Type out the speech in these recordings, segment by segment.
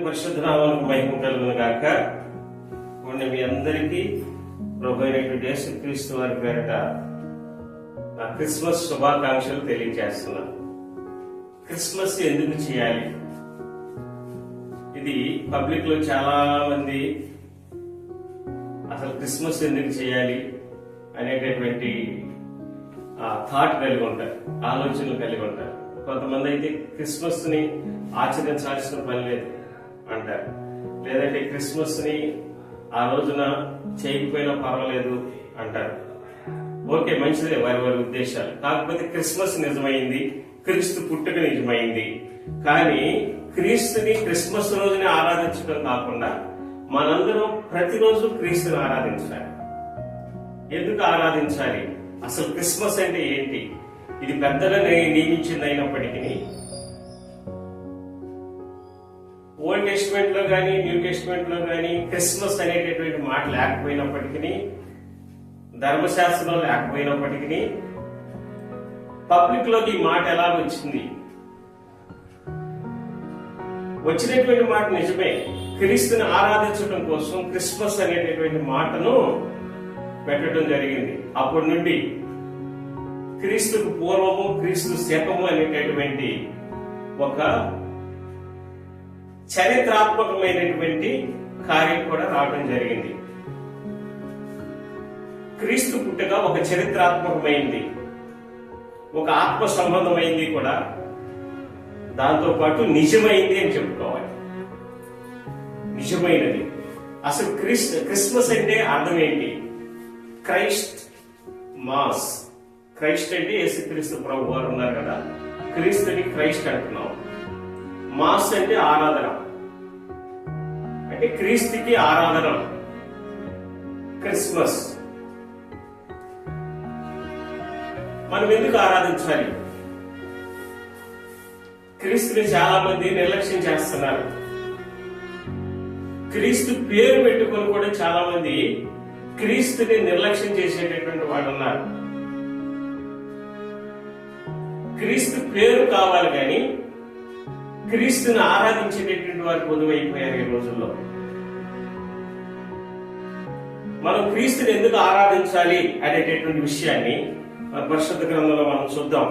పరిశుద్ధ నామానికి మహిమ కలుగును గాక. మీ అందరికీ ప్రభు అయినటువంటి యేసుక్రీస్తు వారి పేరట నా క్రిస్మస్ శుభాకాంక్షలు తెలియజేస్తున్నాను. క్రిస్మస్ ఎందుకు చేయాలి? ఇది పబ్లిక్ లో చాలా మంది అసలు క్రిస్మస్ ఎందుకు చేయాలి అనేటటువంటి థాట్ కలిగి ఉంటారు, ఆలోచనలు కలిగి ఉంటారు. కొంతమంది అయితే క్రిస్మస్ ని ఆచరించాల్సిన పని లేదు అంటారు, లేదంటే క్రిస్మస్ ని ఆ రోజున చేయకపోయినా పర్వాలేదు అంటారు. ఓకే, మంచిదే వారి వారి ఉద్దేశాలు. కాకపోతే క్రిస్మస్ నిజమైంది, క్రీస్తు పుట్టుక నిజమైంది. కానీ క్రీస్తుని క్రిస్మస్ రోజుని ఆరాధించడం కాకుండా మనందరం ప్రతిరోజు క్రీస్తుని ఆరాధించాలి. ఎందుకు ఆరాధించాలి? అసలు క్రిస్మస్ అంటే ఏంటి? ఇది పెద్దలను నియమించింది అయినప్పటికీ ఓల్డ్ టెస్టిమెంట్ లో గానీ న్యూ టెస్టిమెంట్ లో గానీ క్రిస్మస్ అనేటటువంటి మాట లేకపోయినప్పటికీ, ధర్మశాస్త్రంలో లేకపోయినప్పటికీ పబ్లిక్ లోకి ఈ మాట ఎలా వచ్చింది? వచ్చినటువంటి మాట నిజమే. క్రీస్తుని ఆరాధించడం కోసం క్రిస్మస్ అనేటటువంటి మాటను పెట్టడం జరిగింది. అప్పటి నుండి క్రీస్తుకు పూర్వము, క్రీస్తు శకము అనేటటువంటి ఒక చరిత్రాత్మకమైనటువంటి కార్యం కూడా రావడం జరిగింది. క్రీస్తు పుట్టుక ఒక చరిత్రాత్మకమైంది, ఒక ఆత్మ సంబంధమైంది కూడా, దాంతో పాటు నిజమైంది అని చెప్పుకోవాలి. నిజమైనది. అసలు క్రిస్మస్ అంటే అర్థం ఏంటి? Christ mass. క్రైస్ట్ అంటే యేసుక్రీస్తు ప్రభు వారు ఉన్నారు కదా, క్రీస్తుని క్రైస్ట్ అంటున్నాం. మాస్ అంటే ఆరాధన, అంటే క్రీస్తుకి ఆరాధన. క్రిస్మస్ మనం ఎందుకు ఆరాధించాలి? క్రీస్తుని చాలా మంది నిర్లక్ష్యం చేస్తున్నారు. క్రీస్తు పేరు పెట్టుకొని కూడా చాలా మంది క్రీస్తుని నిర్లక్ష్యం చేసేటటువంటి వాళ్ళు ఉన్నారు. క్రీస్తు పేరు కావాలి కానీ క్రీస్తుని ఆరాధించేటటువంటి వారు పొందువైపోయారు ఈ రోజుల్లో. మనం క్రీస్తుని ఎందుకు ఆరాధించాలి అనేటటువంటి విషయాన్ని పరిశుద్ధ గ్రంథంలో మనం చూద్దాం.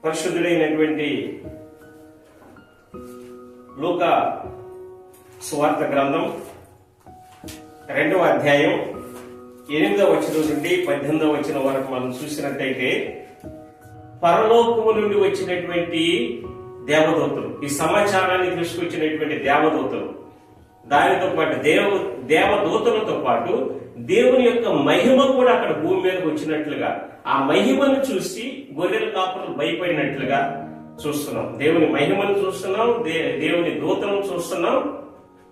పరిశుద్ధుడైనటువంటి లూకా సువార్త గ్రంథం 2వ అధ్యాయం 8వ వచనం నుండి 18వ వచనం వరకు మనం చూసినట్టయితే, పరలోకము నుండి వచ్చినటువంటి దేవదూతలు, ఈ సమాచారాన్ని తీసుకొచ్చినటువంటి దేవదూతలు, దానితో పాటు దేవదూతలతో పాటు దేవుని యొక్క మహిమ కూడా అక్కడ భూమి మీదకి వచ్చినట్లుగా, ఆ మహిమను చూసి గొర్రెల కాపులు భయపడినట్లుగా చూస్తున్నాం. దేవుని మహిమను చూస్తున్నాం, దేవుని దూతలను చూస్తున్నాం,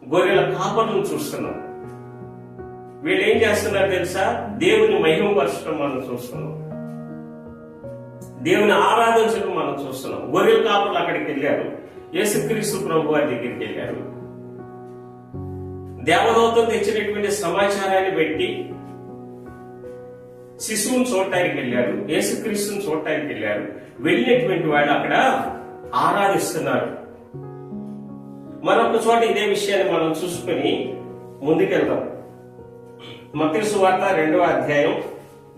గొర్రెల కాపులను చూస్తున్నాం. వీళ్ళు ఏం చేస్తున్నారు తెలుసా? దేవుని మహిమ పరచడం మనం చూస్తున్నాం, దేవుని ఆరాధించడం మనం చూస్తున్నాం. గొర్రెల కాపులు అక్కడికి వెళ్ళారు, యేసుక్రీస్తు ప్రభు వారి దగ్గరికి వెళ్ళారు. దేవదూతలు తెచ్చినటువంటి సమాచారాన్ని బట్టి శిశువుని చూడటానికి వెళ్ళారు, యేసుక్రీస్తుని చూడటానికి వెళ్ళారు. వెళ్ళినటువంటి వాళ్ళు అక్కడ ఆరాధిస్తున్నారు. మరొక చోట ఇదే విషయాన్ని మనం చూసుకుని ముందుకెళ్దాం. మత్తయి సువార్త 2వ అధ్యాయం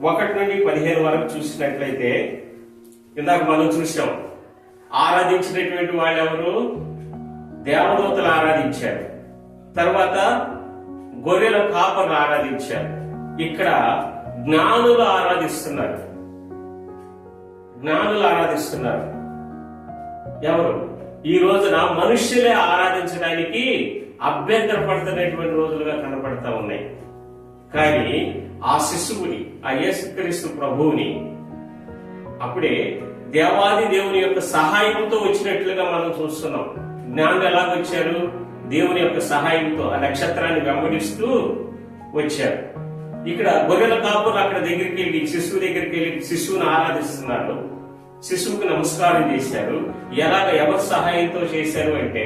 1 నుండి 15 వరకు చూసినట్లయితే, ఇందాక మనం చూసాం, ఆరాధించినటువంటి వాళ్ళు ఎవరు? దేవదూతలు ఆరాధించారు, తర్వాత గొర్రెల కాపర్లు ఆరాధించారు. ఇక్కడ జ్ఞానులు ఆరాధిస్తున్నారు. జ్ఞానులు ఆరాధిస్తున్నారు. ఎవరు? ఈ రోజున మనుష్యులే ఆరాధించడానికి అభ్యంతరపడుతున్నటువంటి రోజులుగా కనపడతా ఉన్నాయి. కానీ ఆ శిశువుని, ఆ యేసుక్రీస్తు ప్రభువుని అప్పుడే దేవాది దేవుని యొక్క సహాయంతో వచ్చినట్లుగా మనం చూస్తున్నాం. జ్ఞానులు ఎలాగొచ్చారు? దేవుని యొక్క సహాయంతో ఆ నక్షత్రాన్ని వెంబడిస్తూ వచ్చారు. ఇక్కడ గొర్రెల కాపులు అక్కడ దగ్గరికి వెళ్ళి శిశువు దగ్గరికి వెళ్ళి శిశువుని ఆరాధిస్తున్నారు, శిశువుకు నమస్కారం చేశారు. ఎవరి సహాయంతో చేశారు అంటే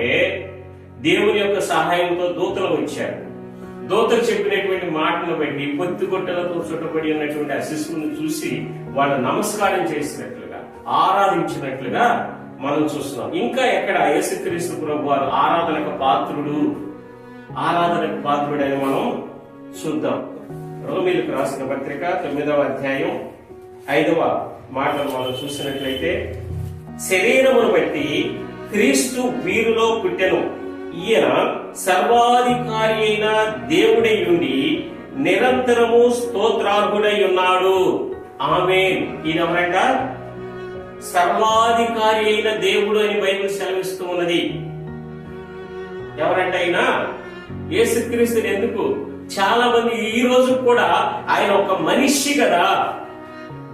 దేవుని యొక్క సహాయంతో దూతలు వచ్చారు. దూతలు చెప్పినటువంటి మాటను బట్టి పొత్తిగొట్టలతో చుట్టబడి ఉన్నటువంటి ఆ శిశువును చూసి వాళ్ళు నమస్కారం చేసినట్లుగా, ఆరాధించినట్లుగా మనం చూస్తున్నాం. ఇంకా ఎక్కడ యేసుక్రీస్తు ప్రభు వారు ఆరాధనకు పాత్రుడని మనం చూద్దాం. రోమీయులకు రాసిన పత్రిక 9వ అధ్యాయం 5వ మాటలు మనం చూసినట్లయితే, శరీరమును బట్టి క్రీస్తు వీరిలో పుట్టెను, ఈయన సర్వాధికారి అయిన దేవుడై ఉండి నిరంతరము స్తోత్రార్హుడై ఉన్నాడు. ఆమేన్. ఈయన ఎవరంట? సర్వాధికారి అయిన దేవుడు అని బైబిల్ సెలవిస్తూ ఉన్నది. ఎవరంటే ఆయన? యేసుక్రీస్తుని. ఎందుకు? చాలా మంది ఈ రోజు కూడా ఆయన ఒక మనిషి కదా,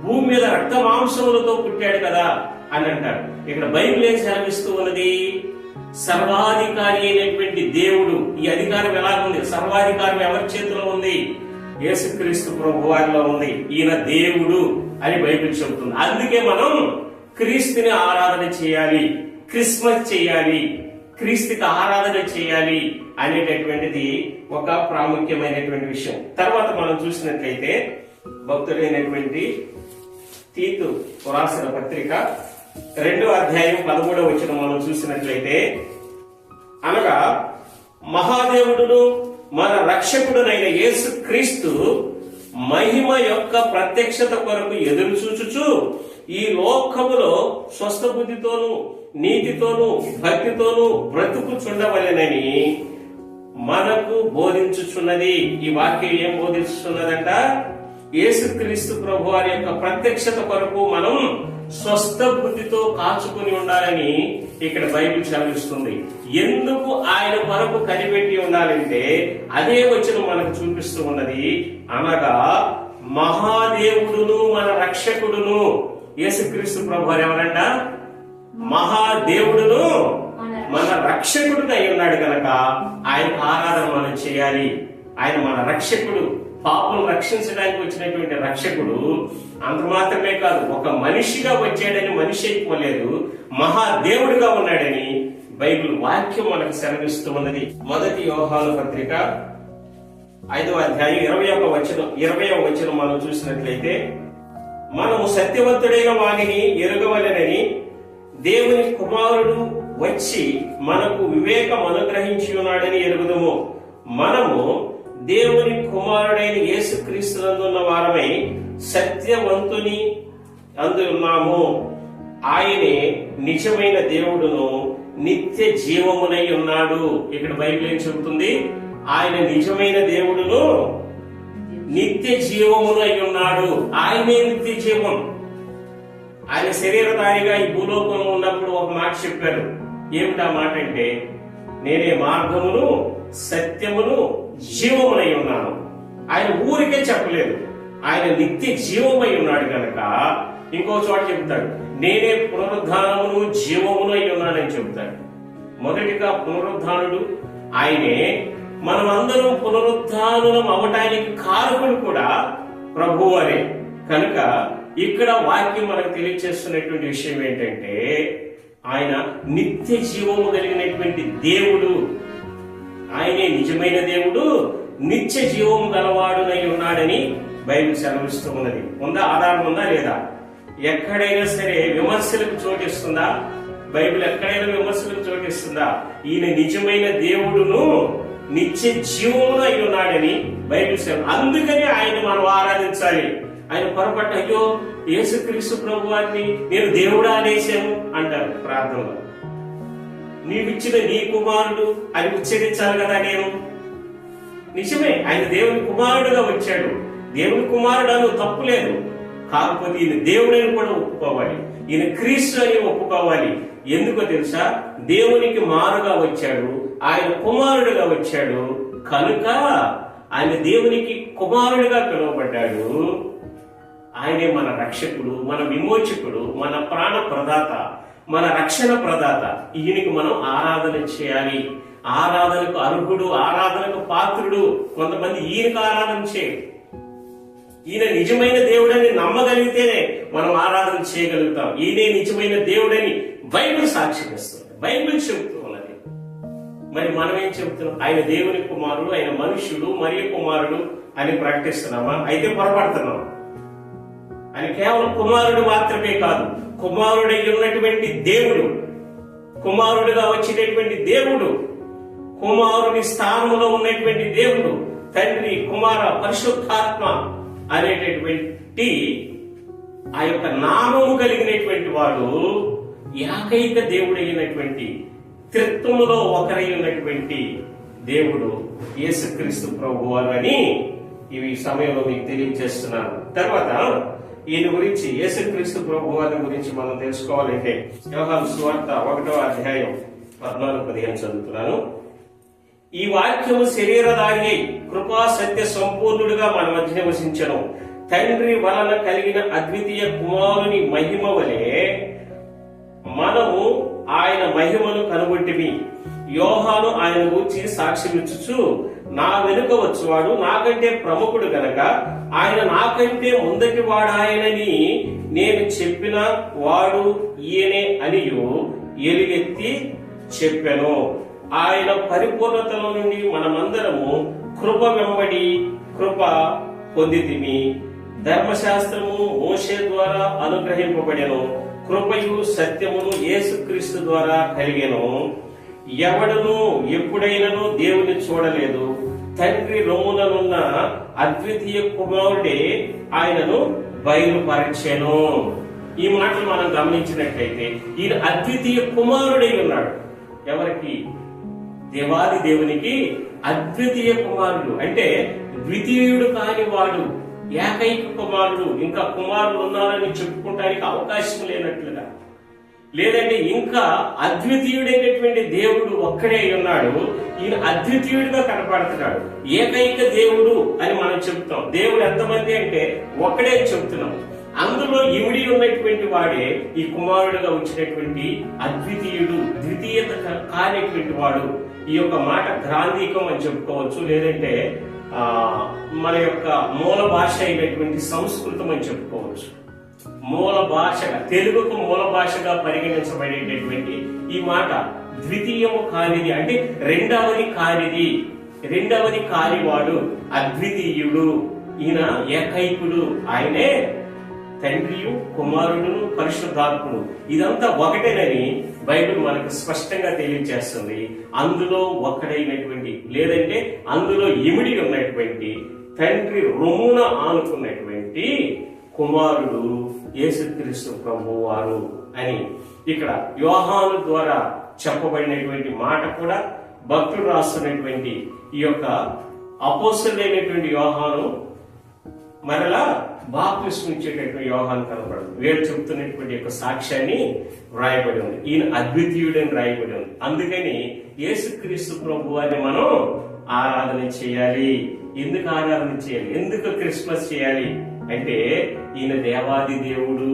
భూమి మీద రక్త మాంసములతో పుట్టాడు కదా అని అంటారు. ఇక్కడ బైబిల్ ఏం సెలవిస్తూ ఉన్నది? సర్వాధికారి అయినటువంటి దేవుడు. ఈ అధికారం ఎలాగుంది? సర్వాధికారం ఎవరి చేతిలో ఉంది? యేసుక్రీస్తు ప్రభు వారిలో ఉంది. ఈయన దేవుడు అని బైబిల్ చెబుతుంది. అందుకే మనం క్రీస్తుని ఆరాధన చేయాలి, క్రిస్మస్ చేయాలి, క్రీస్తుకి ఆరాధన చేయాలి అనేటటువంటిది ఒక ప్రాముఖ్యమైనటువంటి విషయం. తర్వాత మనం చూసినట్లయితే భక్తుడైనటువంటి తీతు రాసిన పత్రిక 2వ అధ్యాయం 13వ వచనం మనం చూసినట్లయితే, అనగా మహాదేవుడును మన రక్షకుడునైన యేసు క్రీస్తు మహిమ యొక్క ప్రత్యక్షత కొరకు ఎదురు చూచుచు ఈ లోకములో స్వస్థ బుద్ధితోనూ నీతితోనూ భక్తితోనూ బ్రతుకుచుండవలెనని మనకు బోధించుచున్నది. ఈ వాక్యం ఏం బోధించుచున్నదంట? యేసుక్రీస్తు ప్రభు వారి యొక్క ప్రత్యక్షత కొరకు మనం స్వస్థ బుద్ధితో కాచుకుని ఉండాలని ఇక్కడ బైబిల్ చదివిస్తుంది. ఎందుకు ఆయన కొరకు కనిపెట్టి ఉండాలంటే అదే వచనం మనకు చూపిస్తూ ఉన్నది. అనగా మహాదేవుడును మన రక్షకుడును యేసుక్రీస్తు ప్రభు వారు ఎవరంట? మహాదేవుడును మన రక్షకుడుగా ఉన్నాడు కనుక ఆయన ఆరాధన మనం చేయాలి. ఆయన మన రక్షకుడు, పాపను రక్షించడానికి వచ్చినటువంటి రక్షకుడు. అంత మాత్రమే కాదు, ఒక మనిషిగా వచ్చాడని మనిషి అయిపోలేదు, మహాదేవుడిగా ఉన్నాడని బైబిల్ వాక్యం మనకు సెలవిస్తూ ఉన్నది. 1 యోహాను పత్రిక 5వ అధ్యాయం 20వ వచనం మనం చూసినట్లయితే, మనము సత్యవంతుడైన వానిని ఎరుగవలెనని దేవుని కుమారుడు వచ్చి మనకు వివేకం అనుగ్రహించి ఉన్నాడని ఎరుగుదుము. మనము దేవుని కుమారుడైన యేసుక్రీస్తునందున్న వారమై సత్యవంతుని అందు ఉన్నాము. ఆయనే నిజమైన దేవుడును నిత్య జీవమునై ఉన్నాడు. ఇక్కడ బైబిల్ ఏం చెబుతుంది? ఆయన నిజమైన దేవుడును నిత్య జీవమునై ఉన్నాడు. ఆయనే నిత్య జీవం. ఆయన శరీరధారిగా ఈ భూలోకంలో ఉన్నప్పుడు ఒక మాట చెప్పారు. ఏమిటా మాట అంటే, నేనే మార్గమును సత్యమును జీవమునై ఉన్నాను. ఆయన ఊరికే చెప్పలేదు, ఆయన నిత్య జీవమై ఉన్నాడు కనుక ఇంకో చోట చెప్తాడు, నేనే పునరుద్ధానమును జీవమును అయి ఉన్నానని చెప్తాడు. మొదటిగా పునరుద్ధానుడు ఆయనే. మనం అందరం పునరుద్ధానం అవటానికి కారకుడు కూడా ప్రభువారే. కనుక ఇక్కడ వాక్యం మనకు తెలియజేస్తున్నటువంటి విషయం ఏంటంటే, ఆయన నిత్య జీవము కలిగినటువంటి దేవుడు. ఆయనే నిజమైన దేవుడు, నిత్య జీవము గలవాడునై ఉన్నాడని బైబిల్ సెలవిస్తూ ఉన్నది. ఉందా? ఆధారం ఉందా లేదా? ఎక్కడైనా సరే విమర్శలకు చోటిస్తుందా? బైబిల్ ఎక్కడైనా విమర్శలకు చోటిస్తుందా? ఈయన నిజమైన దేవుడును నిత్య జీవమును అయి ఉన్నాడని బైబిల్ సెలవు. అందుకని ఆయన మనం ఆరాధించాలి. ఆయన పొరపాటు, అయ్యో యేసుక్రీస్తు ప్రభు వారిని నేను దేవుడా అనేసాము అంటారు ప్రార్థనలో. నీవిచ్చిన నీ కుమారుడు అని ఉచ్చరించాలి కదా. నేను నిజమే, ఆయన దేవుని కుమారుడుగా వచ్చాడు. దేవుని కుమారుడు అని తప్పులేదు. కాకపోతే ఈయన దేవుడని కూడా ఒప్పుకోవాలి, ఈయన క్రీస్తు అని ఒప్పుకోవాలి. ఎందుకో తెలుసా? దేవునికి మారుగా వచ్చాడు, ఆయన కుమారుడుగా వచ్చాడు కనుక ఆయన దేవునికి కుమారుడిగా పిలువబడ్డాడు. ఆయనే మన రక్షకుడు, మన విమోచకుడు, మన ప్రాణ ప్రదాత, మన రక్షణ ప్రదాత. ఈయనకి మనం ఆరాధన చేయాలి. ఆరాధనకు అర్హుడు, ఆరాధనకు పాత్రుడు. కొంతమంది ఈయనకు ఆరాధన చేయరు. ఈయన నిజమైన దేవుడని నమ్మగలిగితేనే మనం ఆరాధన చేయగలుగుతాం. ఈయనే నిజమైన దేవుడని బైబిల్ సాక్ష్యమిస్తుంది, బైబిల్ చెబుతూ ఉన్నది. మరి మనం ఏం చెబుతున్నాం? ఆయన దేవుని కుమారుడు, ఆయన మనుష్యుడు, మరియు కుమారుడు అని ప్రకటిస్తున్నామా? అయితే పొరపడుతున్నాం. ఆయన కేవలం కుమారుడు మాత్రమే కాదు, కుమారుడై ఉన్నటువంటి దేవుడు, కుమారుడుగా వచ్చినటువంటి దేవుడు, కుమారుని స్థానంలో ఉన్నటువంటి దేవుడు, తండ్రి కుమార పరిశుద్ధాత్మ అనేటటువంటి ఆ యొక్క నామము కలిగినటువంటి వాడు ఏకైక దేవుడైనటువంటి త్రిత్వములో ఒకరై ఉన్నటువంటి దేవుడు యేసుక్రీస్తు ప్రభువారు అని ఇవి సమయంలో మీకు తెలియజేస్తున్నాను. తర్వాత ఈయన గురించి, యేసుక్రీస్తు ప్రభువారి గురించి మనం తెలుసుకోవాలంటే యోహాను సువార్త 1వ అధ్యాయం 14-15 చదువుతున్నాను. ఈ వాక్యము శరీరధారి కృపా సత్య సంపూర్ణుడిగా మన మధ్య నివసించను. తండ్రి వలన కలిగిన అద్వితీయ కుమారుని మహిమ వలె మనము ఆయన మహిమను కనుగొంటిమి. యోహాను ఆయన గూర్చి సాక్ష్యమిచ్చుచు, నా వెనుక వచ్చువాడు నాకంటే ప్రముఖుడు గనక ఆయన నాకంటే ముందటి వాడాయనని నేను చెప్పిన వాడు ఈయనే అనియు ఎలుగెత్తి చెప్పెను. ఆయన పరిపూర్ణతలో నుండి మనమందరము కృప వెంబడి కృప పొందితిమి. ధర్మశాస్త్రము మోషే ద్వారా అనుగ్రహింపబడెను, కృపయు సత్యమును యేసుక్రీస్తు ద్వారా కలిగెను. ఎవడును ఎప్పుడైనను దేవుని చూడలేదు. తండ్రి రొమ్ముననున్న అద్వితీయ కుమారుడే ఆయనను బయలుపరచెను. ఈ మాటలు మనం గమనించినట్లయితే ఈయన అద్వితీయ కుమారుడై ఉన్నాడు. ఎవరికి? దేవాది దేవునికి అద్వితీయ కుమారుడు అంటే ద్వితీయుడు కాని వాడు, ఏకైక కుమారుడు. ఇంకా కుమారులు ఉన్నారని చెప్పుకోవడానికి అవకాశం లేనట్లుగా, లేదంటే ఇంకా అద్వితీయుడైనటువంటి దేవుడు ఒక్కడే ఉన్నాడు. ఈయన అద్వితీయుడిగా కనపడుతున్నాడు. ఏకైక దేవుడు అని మనం చెప్తాం. దేవుడు ఎంతమంది అంటే ఒక్కడే చెప్తున్నాం. అందులో ఇమిడి ఉన్నటువంటి వాడే ఈ కుమారుడుగా వచ్చినటువంటి అద్వితీయుడు, ద్వితీయత కానిటువంటి వాడు. ఈ యొక్క మాట గ్రాంధికం అని చెప్పుకోవచ్చు, లేదంటే మన యొక్క మూల భాష అయినటువంటి సంస్కృతం అని చెప్పుకోవచ్చు. మూల భాషగా, తెలుగుకు మూల భాషగా పరిగణించబడేటటువంటి ఈ మాట ద్వితీయము కానిది అంటే రెండవది కానివాడు అద్వితీయుడు. ఈయన ఏకైకుడు. ఆయనే తండ్రియు కుమారుడును పరిశుద్ధాత్ముడు. ఇదంతా ఒకటేనని బైబిల్ మనకు స్పష్టంగా తెలియజేస్తుంది. అందులో ఒక్కడైనటువంటి, లేదంటే అందులో ఇమిడి ఉన్నటువంటి, తండ్రి రొమ్మున ఆనుకున్నటువంటి కుమారుడు యేసుక్రీస్తు ప్రభువారు అని ఇక్కడ యోహాను ద్వారా చెప్పబడినటువంటి మాట కూడా భక్తుడు రాస్తున్నటువంటి ఈ యొక్క అపోస్తలుడైనటువంటి యోహాను మరలా బాప్తిస్మం ఇచ్చేటటువంటి యోహాను కనబడదు. వీళ్ళు చెప్తున్నటువంటి యొక్క సాక్ష్యాన్ని వ్రాయబడి ఉంది. ఈయన అద్వితీయుడని వ్రాయబడి ఉంది. అందుకని యేసుక్రీస్తు ప్రభువారిని మనం ఆరాధన చేయాలి. ఎందుకు ఆరాధన చేయాలి? ఎందుకు క్రిస్మస్ చేయాలి అంటే ఈయన దేవాది దేవుడు,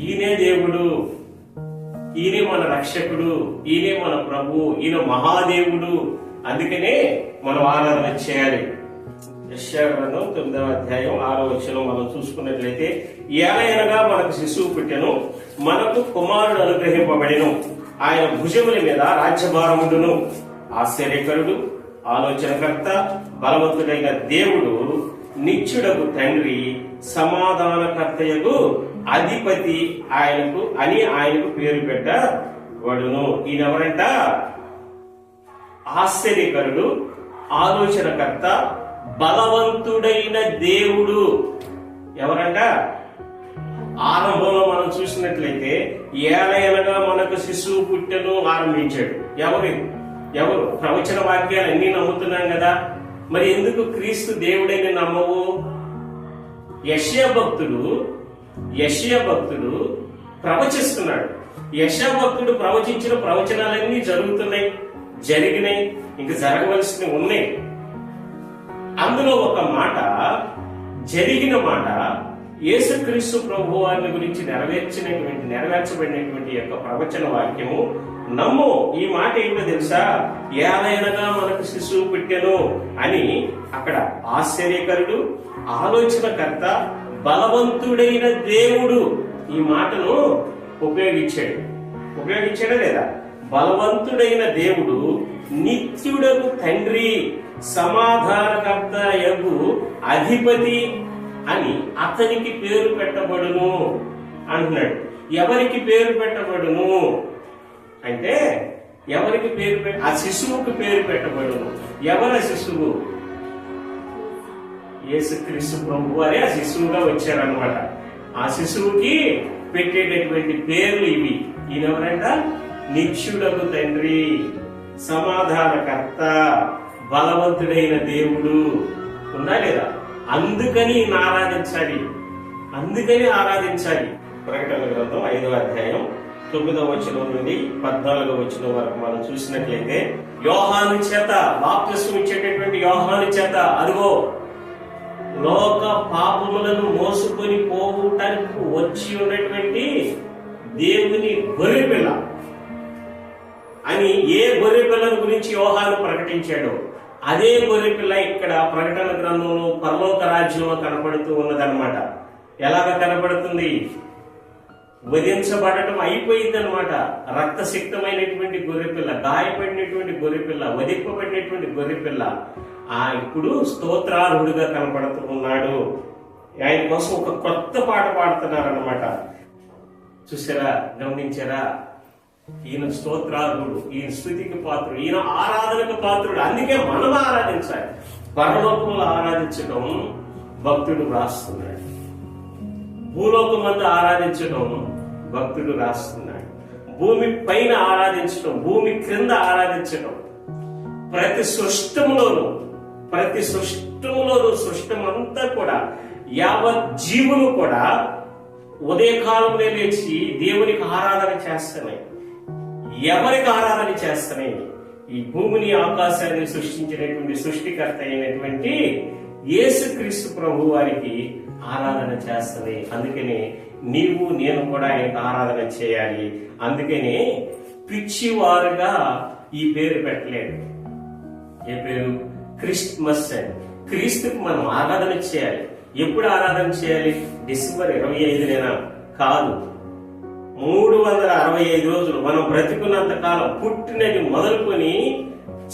ఈయనే దేవుడు, ఈయనే మన రక్షకుడు, ఈయనే మన ప్రభు, ఈయన మహాదేవుడు. అందుకనే మనం ఆరాధన చేయాలి. యెషయా గ్రంథం 9వ అధ్యాయం 6వ వచనం మనం చూసుకున్నట్లయితే, ఏలయనగా మనకు శిశువు పుట్టెను, మనకు కుమారుడు అనుగ్రహింపబడెను, ఆయన భుజముల మీద రాజ్యభారముండును, ఆశ్చర్యకరుడు, ఆలోచనకర్త, బలవంతుడైన దేవుడు, నిత్యుడగు తండ్రి, సమాధానకర్తయగు అధిపతి ఆయనకు పేరు పెట్టబడును. ఈయనెవరంట? ఆశ్చర్యకరుడు, ఆలోచనకర్త, బలవంతుడైన దేవుడు. ఎవరంట? ఆరంభంలో మనం చూసినట్లయితే ఏలయనగా మనకు శిశువు పుట్టెను ఆరంభించాడు. ఎవరు? ప్రవచన వాక్యాలు అన్ని నమ్ముతున్నాం కదా, మరి ఎందుకు క్రీస్తు దేవుడని నమ్మవు? యెషయా భక్తుడు ప్రవచిస్తున్నాడు. యెషయా భక్తుడు ప్రవచించిన ప్రవచనాలన్నీ జరిగినాయి, ఇంకా జరగవలసినవి ఉన్నాయి. అందులో ఒక మాట, జరిగిన మాట, యేసుక్రీస్తు ప్రభు వారిని గురించి నెరవేర్చబడినటువంటి యొక్క ప్రవచన వాక్యము నమ్ము. ఈ మాట ఏంటో తెలుసా? ఏలయనగా మనకు శిశువు పుట్టెను అని అక్కడ ఆశ్చర్యకరుడు, ఆలోచనకర్త, బలవంతుడైన దేవుడు ఈ మాటను ఉపయోగించాడా లేదా? బలవంతుడైన దేవుడు, నిత్యుడగు తండ్రి, సమాధానకర్త యగు అధిపతి అని అతనికి పేరు పెట్టబడును. అంటున్నాడు. ఎవరికి పేరు పెట్టబడును అంటే ఎవరికి పేరు ఆ శిశువుకి పేరు పెట్టబడును. ఎవరి శిశువు? యేసుక్రీస్తు ప్రభు వారే ఆ శిశువుగా వచ్చారనమాట. ఆ శిశువుకి పెట్టేటటువంటి పేర్లు ఇవి. ఈయనెవరంట? నిత్యుడగు తండ్రి, సమాధానకర్త, బలవంతుడైన దేవుడు. ఉందా లేదా? అందుకని ఆరాధించాలి. ప్రకటన గ్రంథం 5వ అధ్యాయం 9వ వచనం నుండి 14వ వచనం వరకు మనం చూసినట్లయితే, యోహాను చేత బాప్తిస్మం ఇచ్చేటటువంటి యోహాను చేత అదిగో లోక పాపములను మోసుకొని పోవటానికి వచ్చి ఉన్నటువంటి దేవుని గొర్రెపిల్ల అని ఏ గొర్రెపిల్లను గురించి యోహాను ప్రకటించాడో అదే గొర్రెపిల్ల ఇక్కడ ప్రకటన గ్రంథంలో పరలోక రాజ్యంలో కనపడుతూ ఉన్నదన్నమాట. ఎలాగ కనపడుతుంది? వధించబడటం అయిపోయిందనమాట. రక్తసిక్తమైనటువంటి గొర్రెపిల్ల, గాయపడినటువంటి గొర్రెపిల్ల, వధింపబడినటువంటి గొర్రెపిల్ల ఇప్పుడు స్తోత్రార్హుడుగా కనపడుతూ ఉన్నాడు. ఆయన కోసం ఒక కొత్త పాట పాడుతున్నారన్నమాట. చూసారా? గమనించారా? ఈయన స్తోత్రార్హుడు, ఈయన స్తుతికి పాత్రుడు, ఈయన ఆరాధనకు పాత్రుడు. అందుకే మనం ఆరాధించాలి. పరలోకంలో ఆరాధించడం భక్తుడు రాస్తున్నాడు, భూలోకమంతా ఆరాధించడం భక్తుడు రాస్తున్నాడు. భూమి పైన ఆరాధించడం, భూమి క్రింద ఆరాధించడం, ప్రతి సృష్టంలోనూ సృష్టమంతా కూడా యావత్ జీవులు కూడా ఉదయకాలంలో లేచి దేవునికి ఆరాధన చేస్తున్నాయి. ఎవరికి ఆరాధన చేస్తున్నాయి? ఈ భూమిని ఆకాశాన్ని సృష్టించినటువంటి సృష్టికర్త అయినటువంటి యేసుక్రీస్తు ప్రభు వారికి ఆరాధన చేస్తుంది. అందుకనే నీవు నేను కూడా ఆయనకు ఆరాధన చేయాలి. అందుకనే పిచ్చివారుగా ఈ పేరు పెట్టలేదు. ఏ పేరు? క్రిస్మస్ అని. క్రీస్తుకు మనం ఆరాధన చేయాలి. ఎప్పుడు ఆరాధన చేయాలి? డిసెంబర్ 25 కాదు, 365 రోజులు మనం బ్రతికున్నంత కాలం, పుట్టినది మొదలుకొని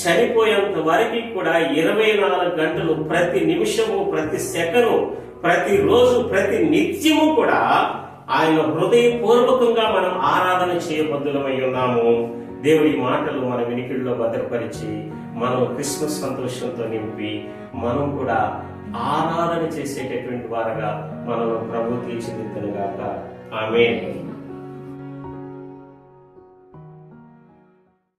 చనిపోయేంత వరకు కూడా 24 గంటలు, ప్రతి నిమిషము, ప్రతి సెకను, ప్రతి రోజు, ప్రతి నిత్యము కూడా ఆయన హృదయపూర్వకంగా మనం ఆరాధన చేయబద్దులమై ఉన్నాము. దేవుడి మాటలు మన వినికిడిలో భద్రపరిచి మనం క్రిస్మస్ సంతోషంతో నింపి మనం కూడా ఆరాధన చేసేటటువంటి వారుగా మనం ప్రభు తీర్చిదిద్దును గాక. ఆమేన్.